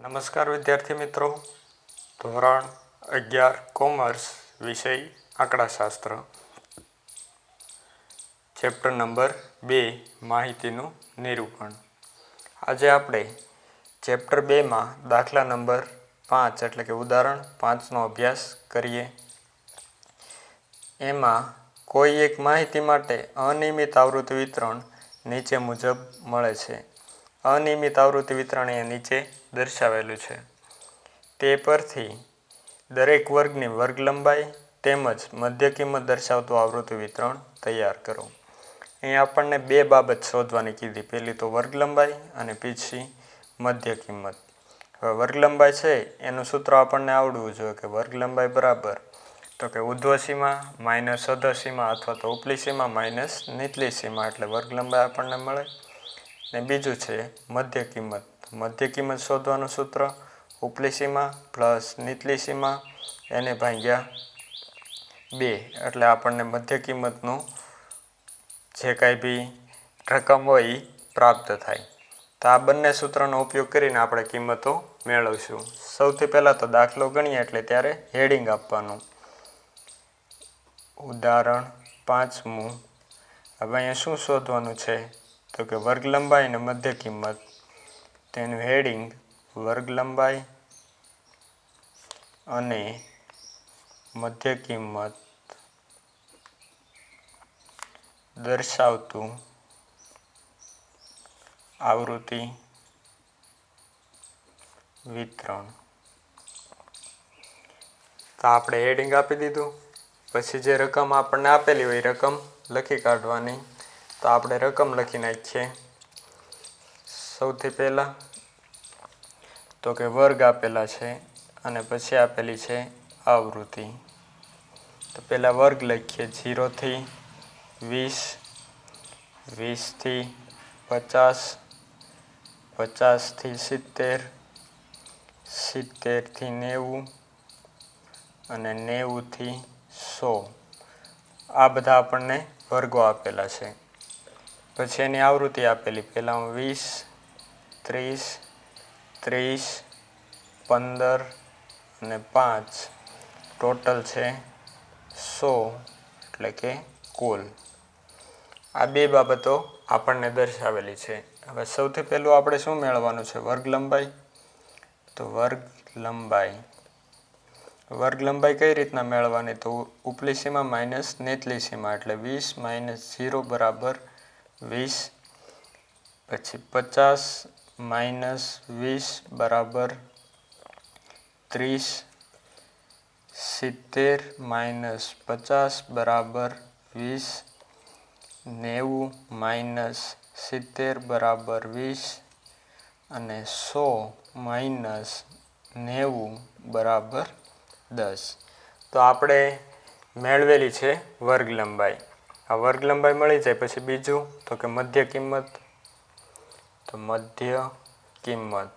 નમસ્કાર વિદ્યાર્થી મિત્રો, ધોરણ 11 કોમર્સ વિષય આંકડાશાસ્ત્ર, ચેપ્ટર નંબર 2 માહિતીનું નિરૂપણ. આજે આપણે ચેપ્ટર 2માં દાખલા નંબર 5 એટલે કે ઉદાહરણ 5નો અભ્યાસ કરીએ. એમાં કોઈ એક માહિતી માટે અનિયમિત આવૃત્તિ વિતરણ નીચે મુજબ મળે છે. અનિયમિત આવૃત્તિ વિતરણ એ નીચે દર્શાવેલું છે. તે પરથી દરેક વર્ગની વર્ગ લંબાઈ તેમજ મધ્ય કિંમત દર્શાવતું આવૃત્તિ વિતરણ તૈયાર કરો. અહીં આપણને બે બાબત શોધવાની કીધી. પહેલી તો વર્ગ લંબાઈ અને બીજી મધ્ય કિંમત. હવે વર્ગ લંબાઈ છે એનું સૂત્ર આપણને આવડવું જોઈએ કે વર્ગ લંબાઈ બરાબર તો કે ઉર્ધ્વ સીમા માઇનસ અધર સીમા અથવા તો ઉપલી સીમા માઇનસ નીચલી સીમા એટલે વર્ગ લંબાઈ આપણને મળે. ને બીજું છે મધ્ય કિંમત. મધ્ય કિંમત શોધવાનું સૂત્ર ઉપલી સીમા પ્લસ નીચલી સીમા એને ભાગ્યા 2 એટલે આપણને મધ્ય કિંમતનું જે કાંઈ બી રકમ હોય એ પ્રાપ્ત થાય. તો આ બંને સૂત્રનો ઉપયોગ કરીને આપણે કિંમતો મેળવીશું. સૌથી પહેલાં તો દાખલો ગણીએ એટલે ત્યારે હેડિંગ આપવાનું. ઉદાહરણ 5મું. હવે અહીંયા શું શોધવાનું છે તો કે વર્ગ લંબાઈ અને મધ્ય કિંમત. તેનું હેડિંગ વર્ગ લંબાઈ અને મધ્ય કિંમત દર્શાવતું આવૃત્તિ વિતરણ. તો આપણે હેડિંગ આપી દીધું. પછી જે રકમ આપણને આપેલી હોય એ રકમ લખી કાઢવાની. તો આપણે રકમ લખી નાખીએ. સૌથી પહેલાં તો કે વર્ગ આપેલા છે અને પછી આપેલી છે આવૃત્તિ. તો પહેલાં વર્ગ લખીએ 0 થી 20, 20 થી 50, 50 થી 70, 70 થી 90 અને 90 થી 100. આ બધા આપણને વર્ગો આપેલા છે. પછી એની આવૃત્તિ આપેલી. પહેલાં 20, 30, 30, 15 અને 5 ટોટલ છે 100 એટલે કે કુલ. આ બે બાબતો આપણને દર્શાવેલી છે. હવે સૌથી પહેલું આપણે શું મેળવવાનું છે? વર્ગ લંબાઈ. તો વર્ગ લંબાઈ. વર્ગ લંબાઈ કઈ રીતના મેળવવાની? તો ઉપલી સીમા માઇનસ નીચલી સીમા એટલે 20 માઇનસ 0 બરાબર 20. પછી 50 માઇનસ 20 બરાબર 30. 70 માઇનસ 50 બરાબર 20. 90 માઇનસ 70 બરાબર 20 અને 100 માઇનસ 90 બરાબર 10. તો આપણે મેળવેલી છે વર્ગ લંબાઈ. આ વર્ગ લંબાઈ મળી જાય પછી બીજું તો કે મધ્ય કિંમત. તો મધ્ય કિંમત.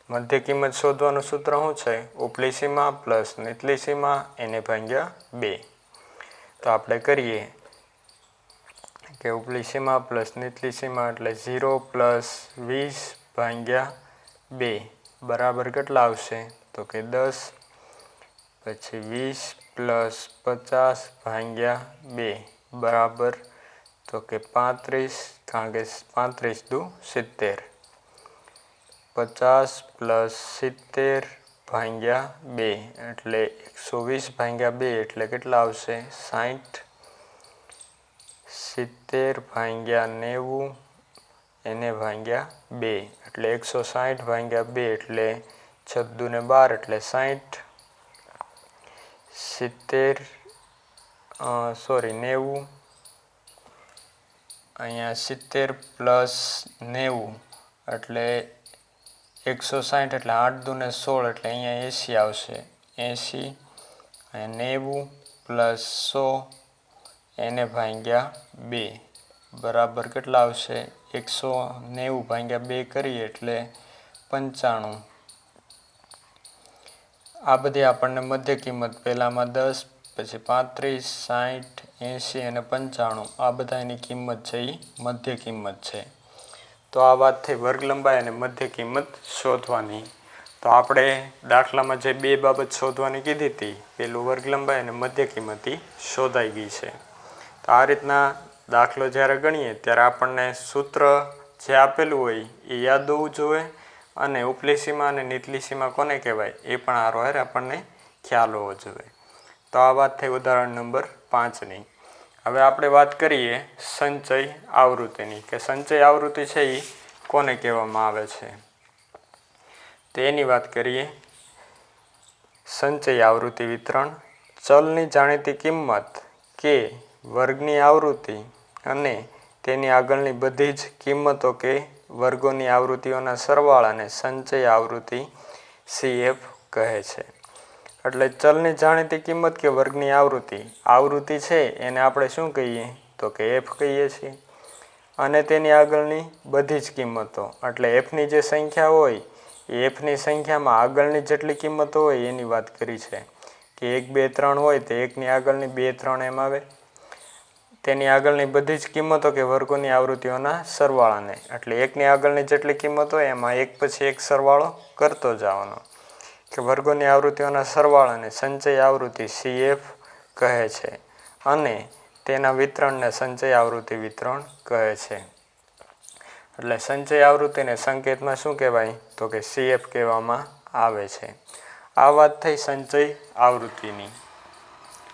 મધ્ય કિંમત શોધવાનું સૂત્ર શું છે? ઉપલી સીમા પ્લસ નીચલી સીમા એને ભાગ્યા 2. તો આપણે કરીએ કે ઉપલી સીમા પ્લસ નીચલી સીમા એટલે 0 પ્લસ 20 ભાગ્યા 2 બરાબર કેટલા આવશે? તો કે 10. પછી 20 પ્લસ 50 ભાગ્યા 2 બરાબર તો કે 35 કારણ કે 35 દુ 70. 50 પ્લસ 70 ભાગ્યા 2 એટલે 120 ભાગ્યા 2 એટલે કેટલા આવશે? 60. 70 ભાગ્યા 90 એને ભાગ્યા 2 એટલે 160 ભાગ્યા 2 એટલે 6 દુ ને 12 એટલે 60. 90 અહીંયા 70 પ્લસ 90 એટલે 160 એટલે 8 દુ ને 16 એટલે અહીંયા 80 આવશે. 80 અને 90 પ્લસ 100 એને ભાગ્યા 2 બરાબર કેટલા આવશે? 190 ભાગ્યા 2 કરીએ એટલે 95. આ બધી આપણને મધ્ય કિંમત. પહેલામાં 10 પછી 35, 60, 80 અને 95 આ બધાની કિંમત છે એ મધ્ય કિંમત છે. તો આ વાત થઈ વર્ગ લંબાઈ અને મધ્ય કિંમત શોધવાની. તો આપણે દાખલામાં જે બે બાબત શોધવાની કીધી હતી, પેલું વર્ગ લંબાઈ અને મધ્ય કિંમતી શોધાઈ ગઈ છે. તો આ રીતના દાખલો જ્યારે ગણીએ ત્યારે આપણને સૂત્ર જે આપેલું હોય એ યાદ હોવું જોઈએ અને ઉપલી સીમા અને નીચલી સીમા કોને કહેવાય એ પણ હારોહાર આપણને ખ્યાલ હોવો જોઈએ. તો આ વાત થઈ ઉદાહરણ નંબર 5ની. હવે આપણે વાત કરીએ સંચય આવૃત્તિની, કે સંચય આવૃત્તિ છે એ કોને કહેવામાં આવે છે. તો એની વાત કરીએ. સંચય આવૃત્તિ વિતરણ ચલની જાણીતી કિંમત કે વર્ગની આવૃત્તિ અને તેની આગળની બધી જ કિંમતો કે વર્ગોની આવૃત્તિઓના સરવાળાને સંચય આવૃત્તિ CF કહે છે. એટલે ચલની જાણીતી કિંમત કે વર્ગની આવૃત્તિ છે એને આપણે શું કહીએ તો કે F કહીએ છીએ. અને તેની આગળની બધી જ કિંમતો એટલે Fની જે સંખ્યા હોય એ Fની સંખ્યામાં આગળની જેટલી કિંમતો હોય એની વાત કરી છે. કે 1 2 3 હોય તો 1ની આગળની 2 3 એમ આવે. તેની આગળની બધી જ કિંમતો કે વર્ગોની આવૃત્તિઓના સરવાળાને એટલે 1ની આગળની જેટલી કિંમત હોય એમાં એક પછી એક સરવાળો કરતો જવાનો, કે વર્ગોની આવૃત્તિઓના સરવાળાને સંચય આવૃત્તિ CF કહે છે અને તેના વિતરણને સંચય આવૃત્તિ વિતરણ કહે છે. એટલે સંચય આવૃત્તિને સંકેતમાં શું કહેવાય તો કે CF કહેવામાં આવે છે. આ વાત થઈ સંચય આવૃત્તિની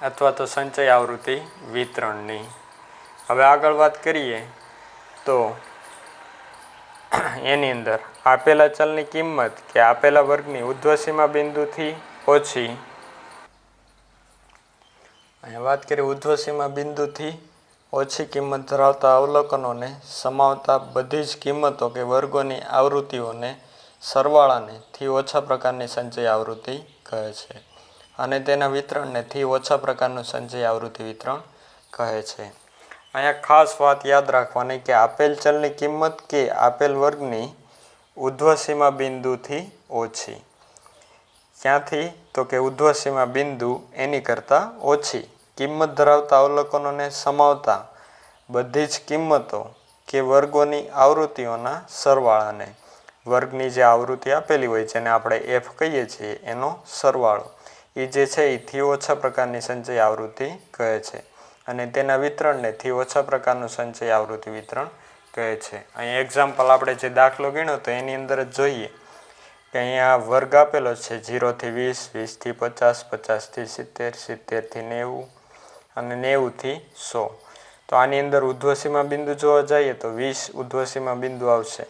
અથવા તો સંચય આવૃત્તિ વિતરણની. હવે આગળ વાત કરીએ તો એની અંદર આપેલા ચલની કિંમત કે આપેલા વર્ગની ઉર્ધ્વસીમા બિંદુથી ઓછી, અહીંયા વાત કરીએ ઉર્ધ્વસીમા બિંદુથી ઓછી કિંમત ધરાવતા અવલોકનોને સમાવતા બધી જ કિંમતો કે વર્ગોની આવૃત્તિઓને સરવાળાને થી ઓછા પ્રકારની સંચય આવૃત્તિ કહે છે અને તેના વિતરણને થી ઓછા પ્રકારનું સંચય આવૃત્તિ વિતરણ કહે છે. અહીંયા ખાસ વાત યાદ રાખવાની કે આપેલ ચલની કિંમત કે આપેલ વર્ગની ઉર્ધ્વસીમા બિંદુથી ઓછી. ક્યાંથી તો કે ઉર્ધ્વસીમા બિંદુ એની કરતાં ઓછી કિંમત ધરાવતા અવલોકનોને સમાવતા બધી જ કિંમતો કે વર્ગોની આવૃત્તિઓના સરવાળાને, વર્ગની જે આવૃત્તિ આપેલી હોય જેને આપણે F કહીએ છીએ એનો સરવાળો એ જે છે એ થી ઓછા પ્રકારની સંચય આવૃત્તિ કહે છે અને તેના વિતરણને થી ઓછા પ્રકારનું સંચય આવૃત્તિ વિતરણ કહે છે. અહીં એક્ઝામ્પલ આપણે જે દાખલો ગણ્યો તો એની અંદર જ જોઈએ કે અહીંયા વર્ગ આપેલો છે 0 થી 20, 20 થી 50, 50 થી 70, 70 થી 90 અને 90 થી 100. તો આની અંદર ઉર્ધ્વસીમા બિંદુ જોવા જઈએ તો 20 ઉર્ધ્વસીમા બિંદુ આવશે,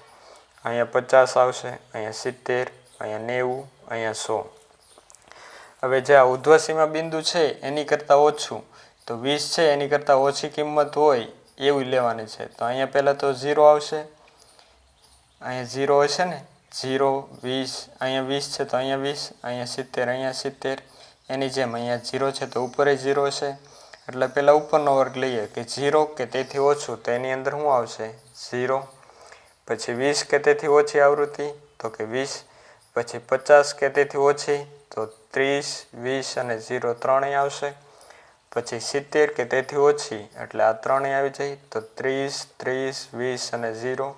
અહીંયા 50 આવશે, અહીંયા 70, અહીંયા 90, અહીંયા 100. હવે જે આ ઉર્ધ્વસીમા બિંદુ છે એની કરતાં ઓછું તો 20 છે એની કરતાં ઓછી કિંમત હોય એવું લેવાની છે. તો અહીંયા પહેલાં તો 0 આવશે, અહીંયા 0 હશે ને, 0 20, અહીંયા 20 છે તો અહીંયા 20, અહીંયા 70, અહીંયા 70. એની જેમ અહીંયા 0 છે તો ઉપર 0 છે એટલે પહેલાં ઉપરનો વર્ગ લઈએ કે 0 કે તેથી ઓછું તો એની અંદર શું આવશે 0. પછી 20 કે તેથી ઓછી આવૃત્તિ તો કે 20. પછી 50 કે તેથી ઓછી તો 30, 20 અને 0 ત્રણેય આવશે. પછી 70 કે તેથી ઓછી એટલે આ ત્રણેય આવી જાય તો 30, 30, 20 અને 0.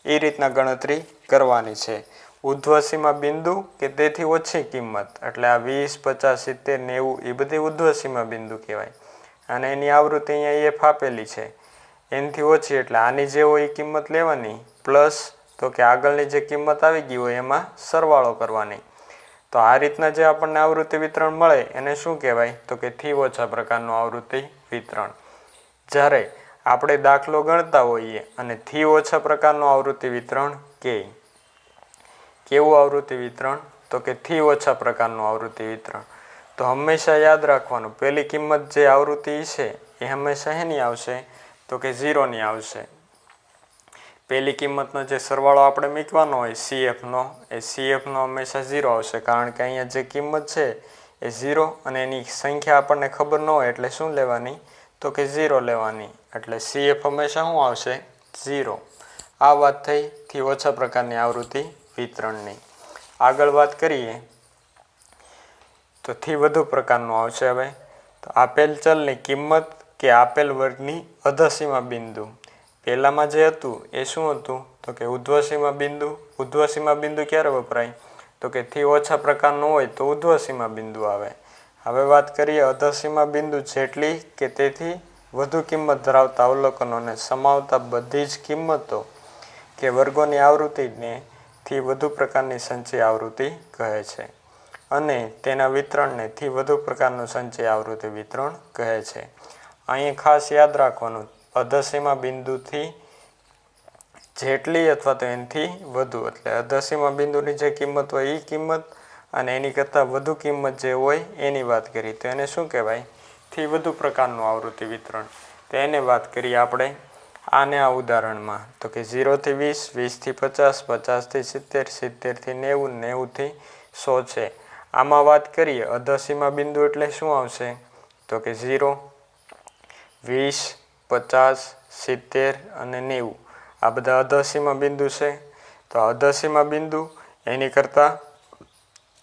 એ રીતના ગણતરી કરવાની છે. ઉર્ધ્વસીમા બિંદુ કે તેથી ઓછી કિંમત એટલે આ 20, 50, 70, 90 એ બધી ઉર્ધ્વસીમા બિંદુ કહેવાય અને એની આવૃત્તિ અહીંયા F આપેલી છે એનાથી ઓછી એટલે આની જે હોય એ કિંમત લેવાની પ્લસ તો કે આગળની જે કિંમત આવી ગઈ હોય એમાં સરવાળો કરવાની. તો આ રીતના જે આપણને આવૃત્તિ વિતરણ મળે એને શું કહેવાય તો કે થી ઓછા પ્રકારનું આવૃત્તિ વિતરણ. જ્યારે આપણે દાખલો ગણતા હોઈએ અને થી ઓછા પ્રકારનું આવૃત્તિ વિતરણ કે કેવું આવૃત્તિ વિતરણ તો કે થી ઓછા પ્રકારનું આવૃત્તિ વિતરણ. તો હંમેશા યાદ રાખવાનું પહેલી કિંમત જે આવૃત્તિ છે એ હંમેશા એની આવશે તો કે 0ની આવશે. પહેલી કિંમતનો જે સરવાળો આપણે મૂકવાનો હોય CFનો એ CFનો હંમેશા 0 આવશે કારણ કે અહીંયા જે કિંમત છે એ 0 અને એની સંખ્યા આપણને ખબર ન હોય એટલે શું લેવાની તો કે 0 લેવાની એટલે CF હંમેશા શું આવશે 0. આ વાત થઈ થી ઓછા પ્રકારની આવૃત્તિ વિતરણની. આગળ વાત કરીએ તો થી વધુ પ્રકારનું આવશે. હવે તો આપેલ ચલની કિંમત કે આપેલ વર્ગની અધસીમા બિંદુ. પહેલામાં જે હતું એ શું હતું તો કે ઉર્ધ્વસીમા બિંદુ. ઉર્ધ્વસીમા બિંદુ ક્યારે વપરાય તો કે થી ઓછા પ્રકારનું હોય તો ઉધ્વ સીમા બિંદુ આવે. હવે વાત કરીએ અધઃ સીમા બિંદુ જેટલી કે તેથી વધુ કિંમત ધરાવતા અવલોકનોને સમાવતા બધી જ કિંમતો કે વર્ગોની આવૃત્તિને થી વધુ પ્રકારની સંચય આવૃત્તિ કહે છે અને તેના વિતરણને થી વધુ પ્રકારનું સંચય આવૃત્તિ વિતરણ કહે છે. અહીં ખાસ યાદ રાખવાનું અધઃ સીમા બિંદુથી જેટલી અથવા તો એનાથી વધુ એટલે અધઃ સીમા બિંદુની જે કિંમત હોય એ કિંમત અને એની કરતાં વધુ કિંમત જે હોય એની વાત કરીએ તો એને શું કહેવાય? થી વધુ પ્રકારનું આવૃત્તિ વિતરણ. તો એને વાત કરીએ આપણે આને આ ઉદાહરણમાં તો કે 0 થી 20, 20 થી 50, 50 થી 70, 70 થી 90, 90 થી 100 છે. આમાં વાત કરીએ અધઃ સીમા બિંદુ એટલે શું આવશે? તો કે 0, 20, 50, 70 અને 90 આ બધા અધઃ સીમા બિંદુ છે. તો અધઃ સીમા બિંદુ એની કરતાં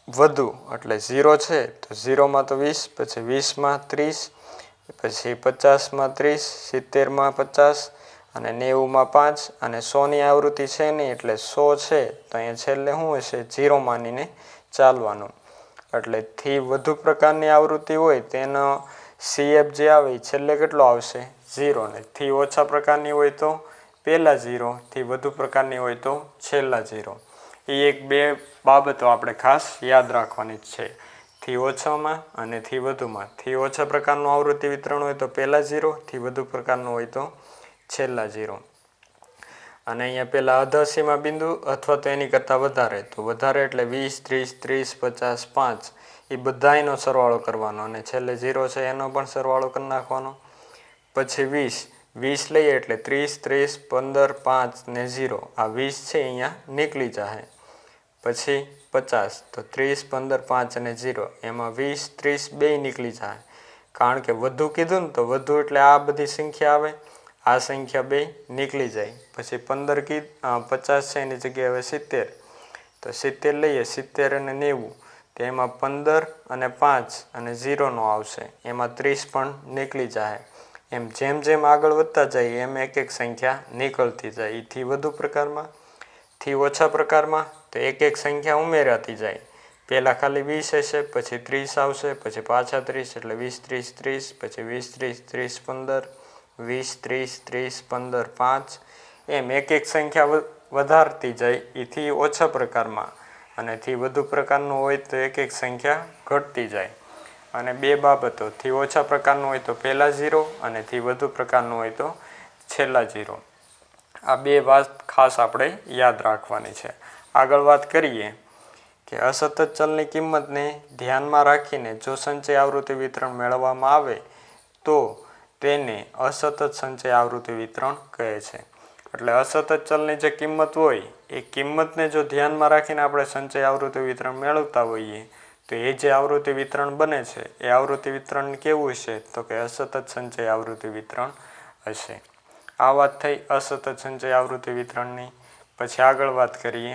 વધુ એટલે 0 છે તો 0માં તો 20, પછી 20માં 30, પછી 50માં 30, 70માં 50 અને 90માં 5 અને 100ની આવૃત્તિ છે નહીં એટલે 100 છે તો અહીંયા છેલ્લે શું હશે? 0 માનીને ચાલવાનું. એટલે થી વધુ પ્રકારની આવૃત્તિ હોય તેનો CF જે આવે એ છેલ્લે કેટલો આવશે? 0 ને થી ઓછા પ્રકારની હોય તો પહેલા 0, થી વધુ પ્રકારની હોય તો છેલ્લા 0. એ એક બે બાબતો આપણે ખાસ યાદ રાખવાની જ છે. થી ઓછામાં અને થી વધુમાં. થી ઓછા પ્રકારનું આવૃત્તિ વિતરણ હોય તો પહેલા 0, થી વધુ પ્રકારનું હોય તો છેલ્લા 0. અને અહીંયા પહેલાં અધઃ સીમા બિંદુ અથવા તો એની કરતાં વધારે. તો વધારે એટલે 20, 30, 30, 50, 5 એ બધાયનો સરવાળો કરવાનો અને છેલ્લે 0 છે એનો પણ સરવાળો કરી નાખવાનો. પછી 20, 20 લઈએ એટલે 30, 30, 15, 5 ને 0 આ 20 છે અહીંયા નીકળી જાય. પછી 50 તો 30, 15, 5 અને 0 એમાં 20, 30 બે નીકળી જાય. કારણ કે વધુ કીધું ને તો વધુ એટલે આ બધી સંખ્યા આવે, આ સંખ્યા બે નીકળી જાય. પછી 50 છે એની જગ્યાએ હવે 70 તો 70 લઈએ 70 અને 90 તો એમાં 15 અને 5 અને 0નો આવશે. એમાં 30 પણ નીકળી જાય. એમ જેમ જેમ આગળ વધતા જાય એમ એક એક સંખ્યા નીકળતી જાય. એથી વધુ પ્રકારમાં, થી ઓછા પ્રકારમાં તો એક એક સંખ્યા ઉમેરાતી જાય. પહેલાં ખાલી 20 હશે, પછી 30 આવશે, પછી પાછા 30 એટલે 20, 30, 30, પછી 20, 30, 30, 15, 20, 30, 30, 15, 5 એમ એક એક સંખ્યા વધારતી જાય એથી ઓછા પ્રકારમાં અને થી વધુ પ્રકારનું હોય તો એક એક સંખ્યા ઘટતી જાય. અને બે બાબતો થી ઓછા પ્રકારનું હોય તો પહેલા 0 અને થી વધુ પ્રકારનું હોય તો છેલ્લા 0. આ બે વાત ખાસ આપણે યાદ રાખવાની છે. આગળ વાત કરીએ કે અસતત ચલની કિંમતને ધ્યાનમાં રાખીને જો સંચય આવૃત્તિ વિતરણ મેળવવામાં આવે તો તેને અસતત સંચય આવૃત્તિ વિતરણ કહે છે. એટલે અસતત ચલની જે કિંમત હોય એ કિંમતને જો ધ્યાનમાં રાખીને આપણે સંચય આવૃત્તિ વિતરણ મેળવતા હોઈએ તો એ જે આવૃત્તિ વિતરણ બને છે એ આવૃત્તિ વિતરણ કેવું હશે? તો કે અસતત સંચય આવૃત્તિ વિતરણ હશે. આ વાત થઈ અસતત સંચય આવૃત્તિ વિતરણની. પછી આગળ વાત કરીએ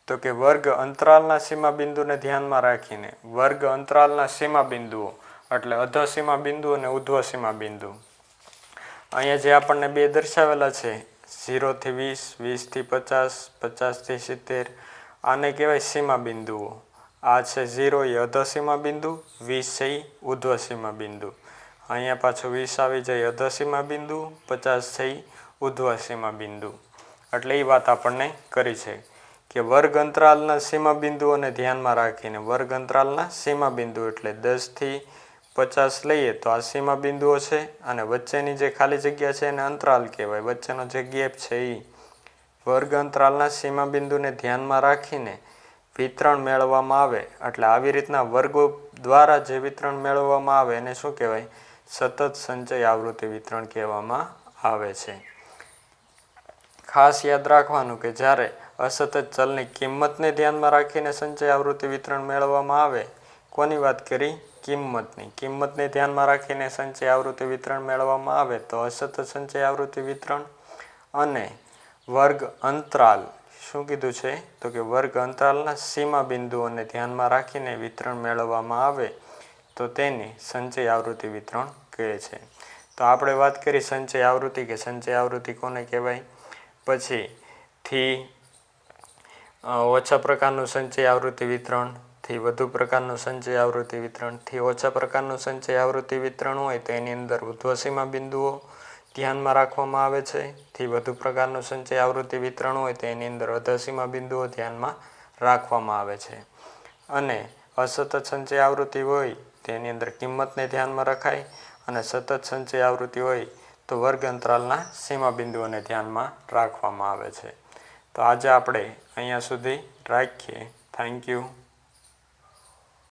તો કે વર્ગ અંતરાલના સીમા બિંદુને ધ્યાનમાં રાખીને વર્ગ અંતરાલના સીમા બિંદુઓ એટલે અધઃ સીમા બિંદુ અને ઉધ્વ સીમા બિંદુ અહીંયા જે આપણને બે દર્શાવેલા છે 0 થી 20, 20 થી 50, 50 થી 70 આને કહેવાય સીમા બિંદુઓ. આ છે 0 એ અધઃ સીમા બિંદુ, 20 છે એ ઉધ્વ સીમા બિંદુ. અહીંયા પાછું 20 આવી જાય અધઃ સીમા બિંદુ, 50 છે એ ઉધ્વ સીમા બિંદુ. એટલે એ વાત આપણને કરી છે કે વર્ગ અંતરાલના સીમા બિંદુઓને ધ્યાનમાં રાખીને વર્ગ અંતરાલના સીમા બિંદુ એટલે 10 થી 50 લઈએ તો આ સીમા બિંદુઓ છે અને વચ્ચેની જે ખાલી જગ્યા છે એને અંતરાલ કહેવાય. વચ્ચેનો જે ગેપ છે એ વર્ગ અંતરાલના સીમા બિંદુને ધ્યાનમાં રાખીને વિતરણ મેળવવામાં આવે એટલે આવી રીતના વર્ગો દ્વારા જે વિતરણ મેળવવામાં આવે એને શું કહેવાય? સતત સંચય આવૃત્તિ વિતરણ કહેવામાં આવે છે. ખાસ યાદ રાખવાનું કે જ્યારે અસતત ચલની કિંમતને ધ્યાનમાં રાખીને સંચય આવૃત્તિ વિતરણ મેળવવામાં આવે, કોની વાત કરી? કિંમતની. કિંમતને ધ્યાનમાં રાખીને સંચય આવૃત્તિ વિતરણ મેળવવામાં આવે તો અસતત સંચય આવૃત્તિ વિતરણ. અને વર્ગ અંતરાલ શું કીધું છે? તો કે વર્ગ અંતરાલના સીમા બિંદુઓને ધ્યાનમાં રાખીને વિતરણ મેળવવામાં આવે તો તેને સંચય આવૃત્તિ વિતરણ કહે છે. તો આપણે વાત કરી સંચય આવૃત્તિ કે સંચય આવૃત્તિ કોને કહેવાય. પછી થી ઓછા પ્રકારનું સંચય આવૃત્તિ વિતરણથી વધુ પ્રકારનું સંચય આવૃત્તિ વિતરણથી ઓછા પ્રકારનું સંચય આવૃત્તિ વિતરણ હોય તો એની અંદર ઉર્ધ્વસીમા બિંદુઓ ધ્યાનમાં રાખવામાં આવે છે. થી વધુ પ્રકારનું સંચય આવૃત્તિ વિતરણ હોય તો એની અંદર અધસીમા બિંદુઓ ધ્યાનમાં રાખવામાં આવે છે. અને અસતત સંચય આવૃત્તિ હોય તેની અંદર કિંમતને ધ્યાનમાં રખાય અને સતત સંચય આવૃત્તિ હોય તો વર્ગ અંતરાલના સીમા બિંદુઓને ધ્યાનમાં રાખવામાં આવે છે. તો આજે આપણે અહીંયા સુધી રાખીએ. Thank you.